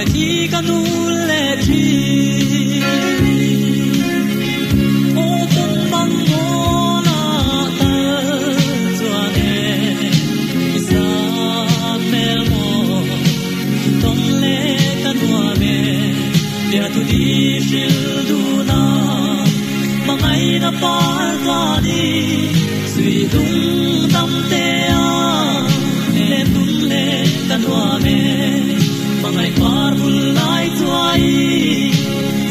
mai thi ca nu le chi ô tung băng ngô na ta chua ne isa mel mo tong le ta nua me dia tu di shil du na mangai na pa ta ni sui dung tam te a le tung le ta nua me mangai par bul lai chuai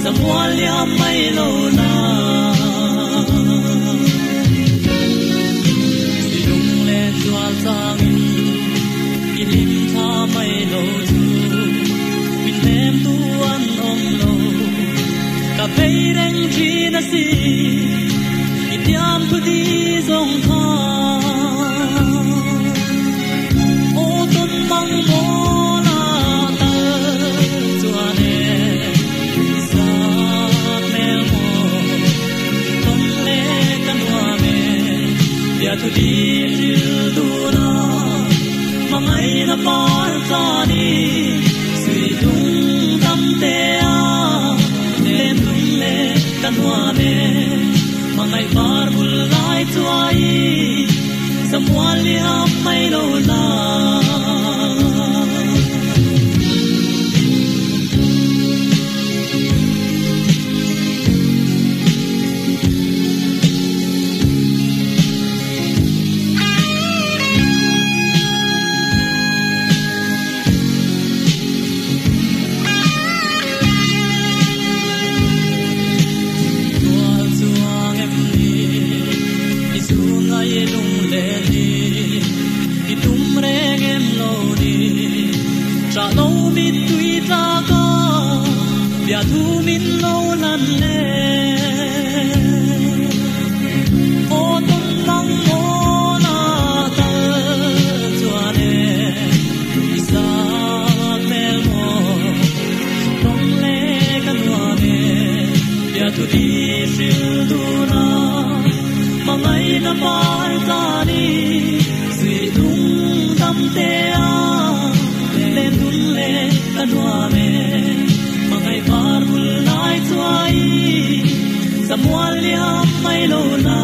samual ya mai lo na silung le chual sang ilim tha mai lo chu min nem tu an om lo ka pei reng chi na si itiam tu di zong tha o ton mang mo tu di du na mangai na par ta ni sui dung tam te a le tung le kan wa me mangai par bul lai chuai samual li am mai lo la ya thu min lo lan le o ton mang mo na ta chua ne isa mel mo tong le kan wa me ya thu di sil du na mangai na par ta ni sui dung tam te a le dun le kan wa me mangai par bul lai chuai samual ya mai lo na